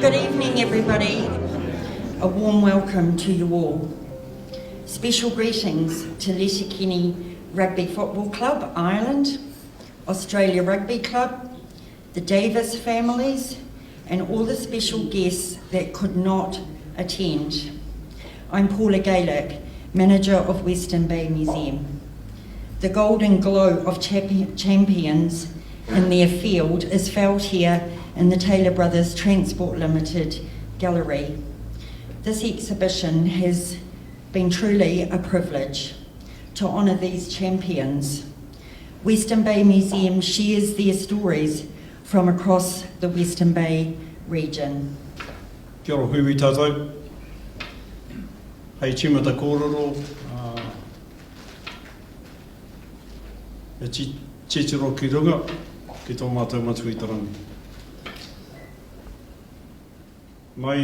Good evening, everybody. A warm welcome to you all. Special greetings to Katikati Rugby Football Club, Ireland, Australia Rugby Club, the Davis families, and all the special guests that could not attend. I'm Paula Gaelic, Manager of Western Bay Museum. The golden glow of champions in their field is felt here in the Taylor Brothers Transport Limited Gallery. This exhibition has been truly a privilege to honour these champions. Western Bay Museum shares their stories from across the Western Bay region. Kia ora hui tātou. Hei tīmata kōrero, e tētiro ki runga, ki tō mātou matu i tarangi. Mai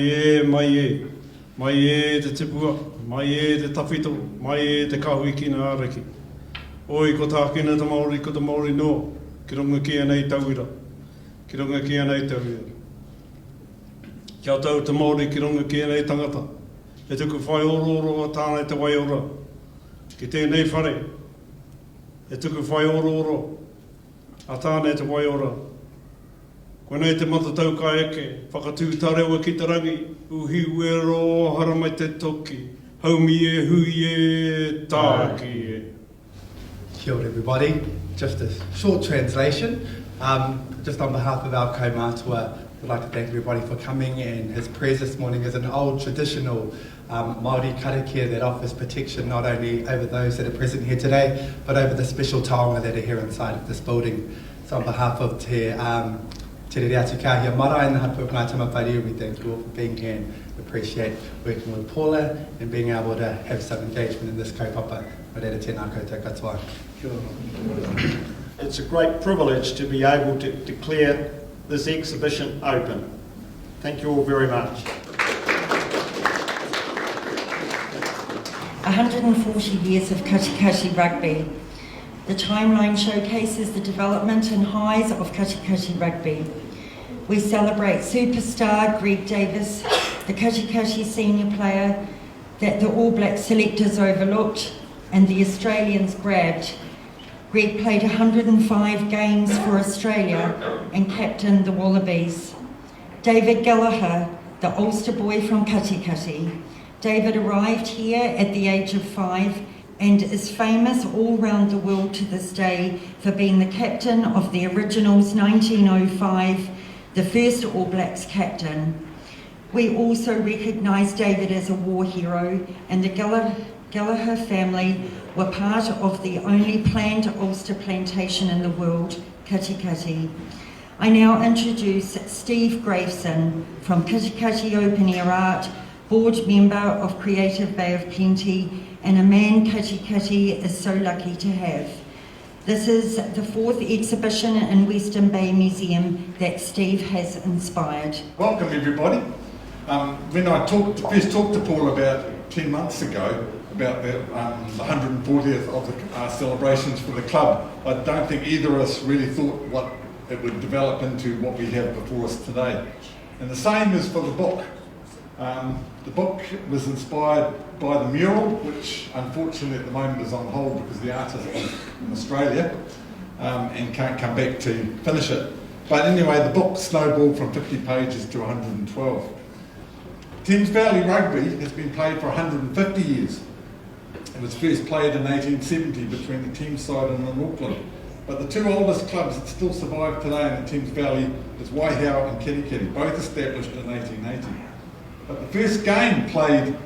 e te tipua, mai e te tawhito, mai e te kahui ki ngā areki. Oi, ko tākina te Māori, ko te Māori noa, ki runga ki anei tauira, ki runga ki anei tauira. Kia tau te Māori ki runga ki anei tangata, e tuku whai oro a tānei te waiora, ki tēnei whare, e tuku whai oro a tānei te waiora. Koe nei te matatau ka eke, whakatūtarewa ki te rangi, uhi uero haramai te toki, haumi e hui e tāki e. Kia ora everybody, just a short translation. Just on behalf of our kaumātua, I'd like to thank everybody for coming, and his prayers this morning is an old traditional Māori karakia that offers protection not only over those that are present here today, but over the special taonga that are here inside of this building. So on behalf of Te Rere atu Kāhia Mara and the Hapu of Ngā Tamawhāria, we thank you all for being here and appreciate working with Paula and being able to have some engagement in this kaupapa. Marera tēnā koutou katoa. It's a great privilege to be able to declare this exhibition open. Thank you all very much. 140 years of Katikati Rugby. The timeline showcases the development and highs of Katikati Rugby. We celebrate superstar Greg Davis, the Katikati senior player that the All Black selectors overlooked and the Australians grabbed. Greg played 105 games for Australia and captained the Wallabies. David Gallagher, the Ulster boy from Katikati. David arrived here at the age of 5 and is famous all round the world to this day for being the captain of the Originals 1905, the first All Blacks captain. We also recognise David as a war hero, and the Gallagher family were part of the only planned Ulster plantation in the world, Katikati. I now introduce Steve Graveson from Katikati Open Air Art, board member of Creative Bay of Plenty, and a man Katikati is so lucky to have. This is the 4th exhibition in Western Bay Museum that Steve has inspired. Welcome everybody. When I first talked to Paul about 10 months ago about the 140th of the celebrations for the club, I don't think either of us really thought what it would develop into what we have before us today. And the same is for the book. The book was inspired by the mural, which unfortunately at the moment is on hold because the artist is in Australia and can't come back to finish it. But anyway, the book snowballed from 50 pages to 112. Thames Valley Rugby has been played for 150 years. It was first played in 1870 between the Thames side and Auckland. But the two oldest clubs that still survive today in the Thames Valley is Waihi and Katikati, both established in 1880. But the first game played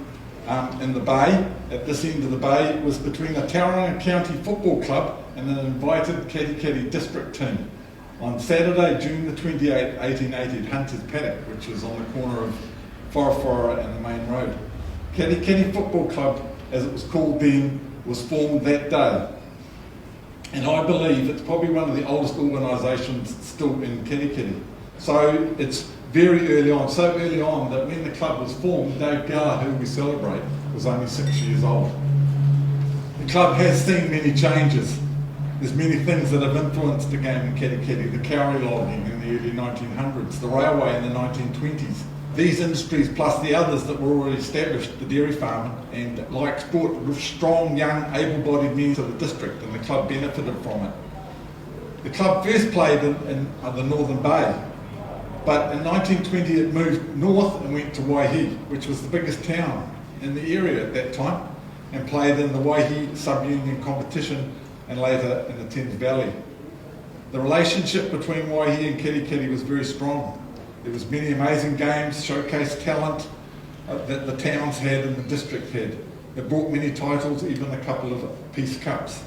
in the bay, at this end of the bay, was between a Tauranga County Football Club and an invited Katikati district team on Saturday, June the 28th, 1880 at Hunter's Paddock, which is on the corner of Wharawhara and the main road. Katikati Football Club, as it was called then, was formed that day. And I believe it's probably one of the oldest organisations still in Katikati. So it's very early on, so early on that when the club was formed, Dave Gallagher, who we celebrate, was only 6 years old. The club has seen many changes. There's many things that have influenced the game in Katikati, the kauri logging in the early 1900s, the railway in the 1920s, These industries, plus the others that were already established, the dairy farming and like brought strong, young, able-bodied men to the district, and the club benefited from it. The club first played in the Northern Bay, but in 1920 it moved north and went to Waihi, which was the biggest town in the area at that time, and played in the Waihi sub-union competition and later in the Thames Valley. The relationship between Waihi and Katikati was very strong. There was many amazing games, showcased talent that the towns had and the district had. It brought many titles, even a couple of Peace Cups.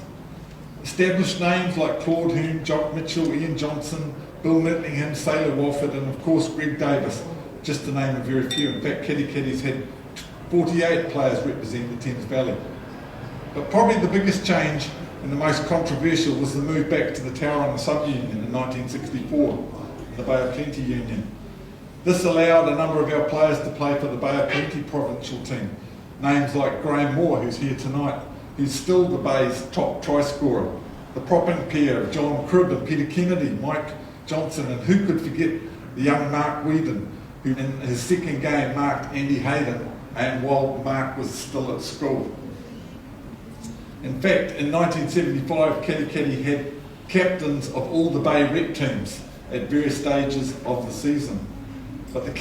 Established names like Claude Hume, Jock Mitchell, Ian Johnson, Bill Nittingham, Sailor Walford, and of course Greg Davis, just to name a very few. In fact, Katikati's had 48 players represent the Thames Valley. But probably the biggest change and the most controversial was the move back to the Tauranga sub-union in 1964, in the Bay of Plenty Union. This allowed a number of our players to play for the Bay of Plenty provincial team. Names like Graham Moore, who's here tonight, who's still the Bay's top try scorer. The propping pair of John Cribb and Peter Kennedy, Mike Johnson, and who could forget the young Mark Whedon, who in his second game marked Andy Hayden, and while Mark was still at school. In fact, in 1975, Katikati had captains of all the Bay rep teams at various stages of the season. But the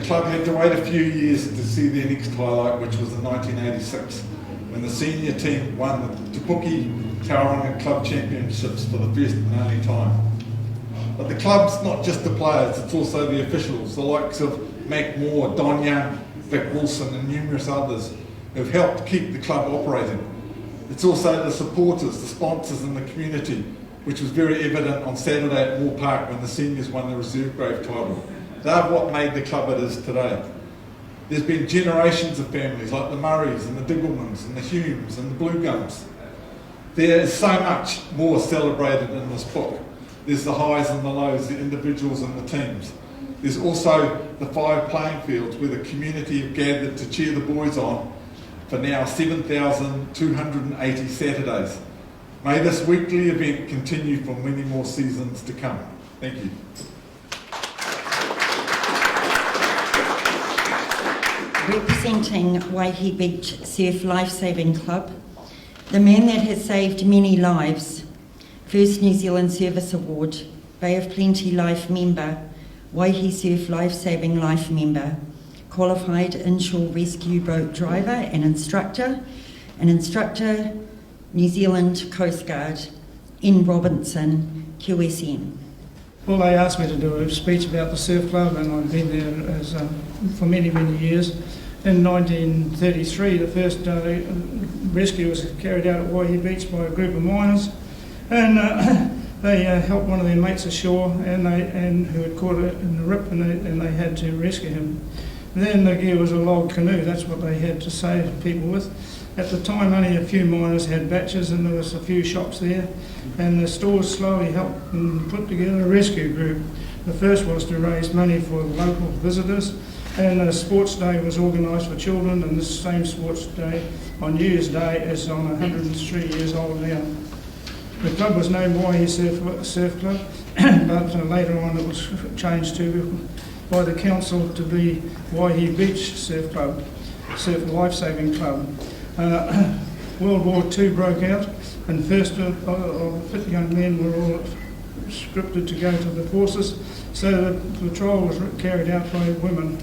club had to wait a few years to see their next highlight, which was in 1986, when the senior team won the Te Puke Tauranga Club Championships for the first and only time. But the club's not just the players, it's also the officials, the likes of Mac Moore, Don Young, Vic Wilson and numerous others who've helped keep the club operating. It's also the supporters, the sponsors and the community, which was very evident on Saturday at Moore Park when the seniors won the reserve grade title. They're what made the club it is today. There's been generations of families like the Murrays and the Digglemans and the Humes and the Blue Gums. There is so much more celebrated in this book. There's the highs and the lows, the individuals and the teams. There's also the 5 playing fields where the community have gathered to cheer the boys on for now 7,280 Saturdays. May this weekly event continue for many more seasons to come. Thank you. Representing Waihi Beach Surf Lifesaving Club, the man that has saved many lives, First New Zealand Service Award, Bay of Plenty Life Member, Waihi Surf Lifesaving Life Member, Qualified Inshore Rescue Boat Driver and Instructor, New Zealand Coast Guard, N. Robinson, QSN. Well, they asked me to do a speech about the surf club, and I've been there for many, many years. In 1933, the first rescue was carried out at Waihi Beach by a group of miners, and they helped one of their mates ashore, and who had caught it in the rip, and they had to rescue him. Then the gear was a log canoe. That's what they had to save people with. At the time, only a few miners had batches, and there was a few shops there, and the stores slowly helped and put together a rescue group. The first was to raise money for local visitors, and a sports day was organised for children, and this same sports day on New Year's Day is on 103 years old now. The club was named Waihi Surf Club, but later on it was changed by the council to be Waihi Beach Surf Club, Surf Lifesaving Club. World War II broke out, and first of 50 young men were all scripted to go to the forces, so the patrol was carried out by women.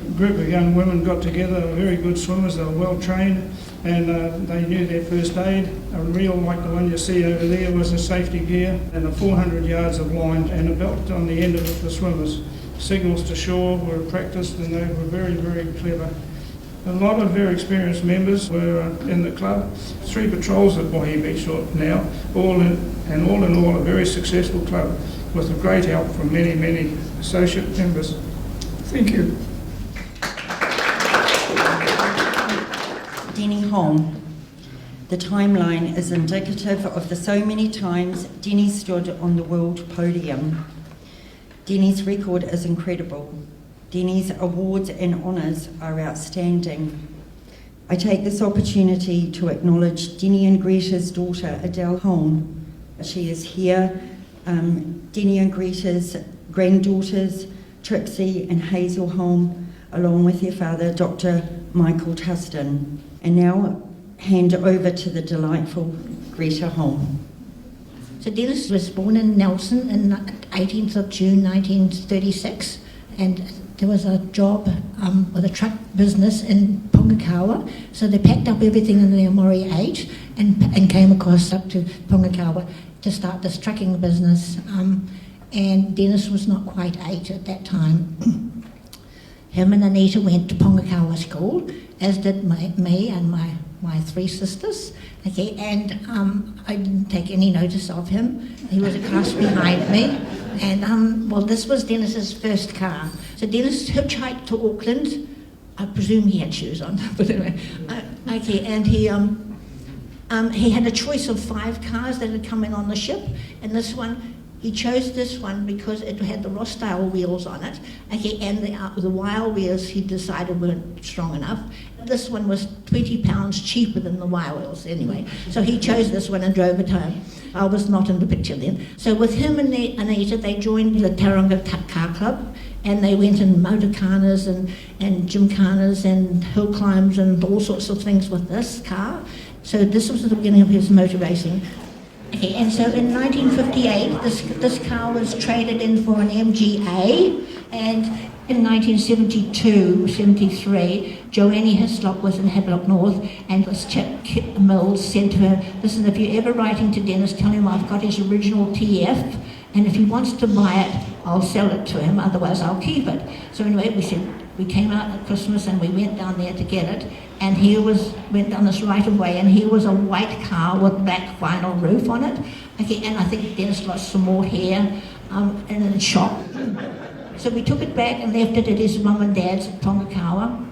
A group of young women got together, very good swimmers, they were well trained, and they knew their first aid. A reel like the one you see over there was a safety gear, and 400 yards of line and a belt on the end of it for swimmers. Signals to shore were practiced, and they were very, very clever. A lot of very experienced members were in the club. 3 patrols at Waihi Beach now, all in all a very successful club with a great help from many, many associate members. Thank you. Denny Hulme. The timeline is indicative of the so many times Denny stood on the world podium. Denny's record is incredible. Denny's awards and honours are outstanding. I take this opportunity to acknowledge Denny and Greta's daughter, Adele Hulme. She is here. Denny and Greta's granddaughters, Trixie and Hazel Hulme, along with their father, Dr. Michael Tustin. And now hand over to the delightful Greta Hulme. So Dennis was born in Nelson on 18th of June 1936, and there was a job with a truck business in Pongakawa, so they packed up everything in their Mori 8 and came across up to Pongakawa to start this trucking business, and Dennis was not quite 8 at that time. Him and Anita went to Pongakawa school, as did me and my 3 sisters. Okay, and I didn't take any notice of him. He was a class behind me, and well, this was Dennis's first car. So Dennis hitchhiked to Auckland. I presume he had shoes on, but anyway. Okay, and he had a choice of 5 cars that had come in on the ship, and this one, he chose this one because it had the Ross-style wheels on it, okay, and the wire wheels he decided weren't strong enough. This one was 20 pounds cheaper than the wire wheels anyway, so he chose this one and drove it home. I was not in the picture then. So with him and Anita, they joined the Tauranga Car Club, and they went in motorcanas and gymkhanas and hill climbs and all sorts of things with this car. So this was the beginning of his motor racing. Okay, and so in 1958, this car was traded in for an MGA, and in 1972-73, Joanne Hislop was in Havelock North, and this chap, Kit Mills, said to her, listen, if you're ever writing to Dennis, tell him I've got his original TF, and if he wants to buy it, I'll sell it to him, otherwise I'll keep it. So anyway, we came out at Christmas and we went down there to get it, and went down this right of way, and here was a white car with black vinyl roof on it. Okay, and I think Dennis lost some more hair in shock. So we took it back and left it at his mum and dad's at Pongakawa.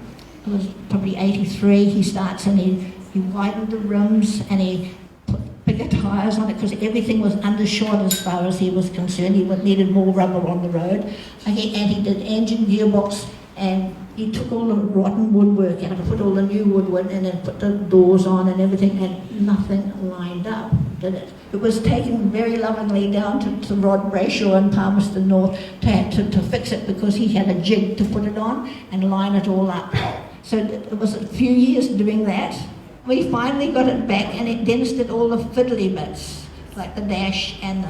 It was probably 83. He starts and he widened the rims and he put bigger tyres on it because everything was undershot as far as he was concerned. He needed more rubber on the road. Okay, and he did engine, gearbox, and he took all the rotten woodwork out, put all the new woodwork and then put the doors on and everything, and nothing lined up, did it? It was taken very lovingly down to Rod Brayshaw in Palmerston North to fix it because he had a jig to put it on and line it all up. So it was a few years doing that. We finally got it back, and Dennis did all the fiddly bits, like the dash and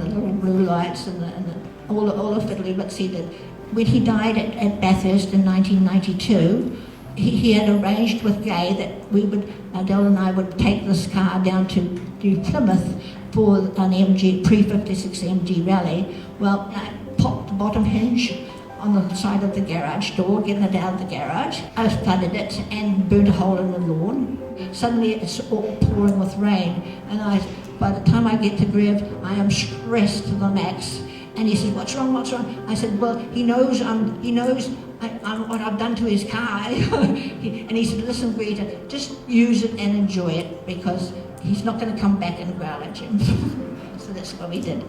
the little blue lights and all the fiddly bits he did. When he died at Bathurst in 1992, he had arranged with Gay that Adele and I would take this car down to Plymouth for an pre-56 MG rally. Well, I popped the bottom hinge on the side of the garage door, getting it out of the garage. I flooded it and burnt a hole in the lawn. Suddenly it's all pouring with rain, and by the time I get to Grev, I am stressed to the max. And he says, what's wrong? I said, well, he knows what I've done to his car. And he said, listen, Greta, just use it and enjoy it, because he's not going to come back and growl at you. So that's what we did.